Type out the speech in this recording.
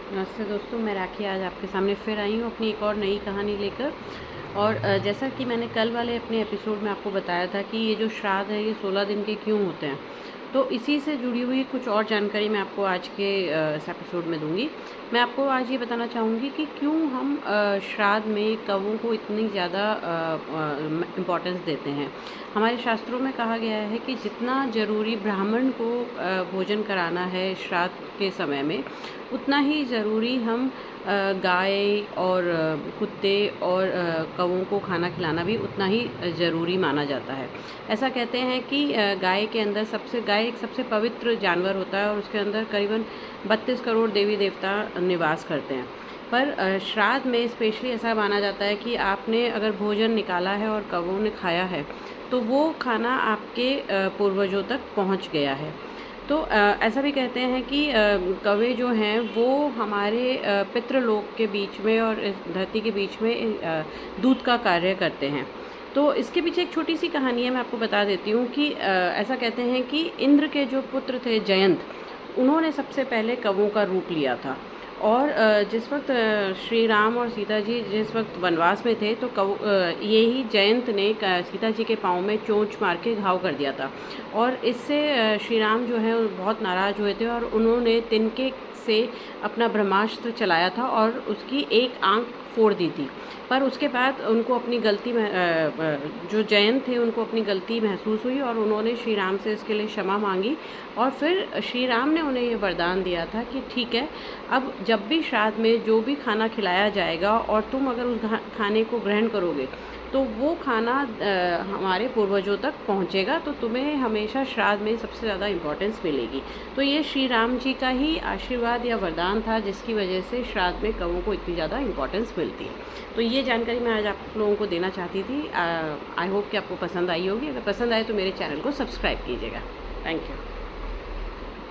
नमस्ते दोस्तों, मैं राखी आज आपके सामने फिर आई हूँ अपनी एक और नई कहानी लेकर। और जैसा कि मैंने कल वाले अपने एपिसोड में आपको बताया था कि ये जो श्राद्ध है ये 16 दिन के क्यों होते हैं, तो इसी से जुड़ी हुई कुछ और जानकारी मैं आपको आज के इस एपिसोड में दूंगी। मैं आपको आज ये बताना चाहूँगी कि क्यों हम श्राद्ध में कौवों को इतनी ज़्यादा इम्पोर्टेंस देते हैं। हमारे शास्त्रों में कहा गया है कि जितना ज़रूरी ब्राह्मण को भोजन कराना है श्राद्ध के समय में, उतना ही ज़रूरी हम गाय और कुत्ते और कौवों को खाना खिलाना भी उतना ही ज़रूरी माना जाता है। ऐसा कहते हैं कि गाय के अंदर गाय एक सबसे पवित्र जानवर होता है और उसके अंदर करीबन 32 करोड़ देवी देवता निवास करते हैं। पर श्राद्ध में स्पेशली ऐसा माना जाता है कि आपने अगर भोजन निकाला है और कौवों ने खाया है, तो वो खाना आपके पूर्वजों तक पहुंच गया है। तो ऐसा भी कहते हैं कि कौवे जो हैं वो हमारे पितृलोक के बीच में और इस धरती के बीच में दूत का कार्य करते हैं। तो इसके पीछे एक छोटी सी कहानी है, मैं आपको बता देती हूँ कि ऐसा कहते हैं कि इंद्र के जो पुत्र थे जयंत, उन्होंने सबसे पहले कौवों का रूप लिया था। और जिस वक्त श्री राम और सीता जी जिस वक्त वनवास में थे, तो ये ही जयंत ने सीता जी के पाँव में चोंच मार के घाव कर दिया था। और इससे श्री राम जो है वो बहुत नाराज़ हुए थे और उन्होंने तिनके से अपना ब्रह्मास्त्र चलाया था और उसकी एक आंख फोड़ दी थी। पर उसके बाद उनको अपनी गलती में जो जयंत थे उनको अपनी गलती महसूस हुई और उन्होंने श्री राम से इसके लिए क्षमा मांगी। और फिर श्री राम ने उन्हें ये वरदान दिया था कि ठीक है, अब जब भी श्राद्ध में जो भी खाना खिलाया जाएगा और तुम अगर उस खाने को ग्रहण करोगे, तो वो खाना हमारे पूर्वजों तक पहुंचेगा, तो तुम्हें हमेशा श्राद्ध में सबसे ज़्यादा इम्पोर्टेंस मिलेगी। तो ये श्री राम जी का ही आशीर्वाद या वरदान था जिसकी वजह से श्राद्ध में कौवों को इतनी ज़्यादा इम्पोर्टेंस मिलती है। तो ये जानकारी मैं आज आप लोगों को देना चाहती थी। आई होप कि आपको पसंद आई होगी। अगर पसंद आए तो मेरे चैनल को सब्सक्राइब कीजिएगा। Thank you.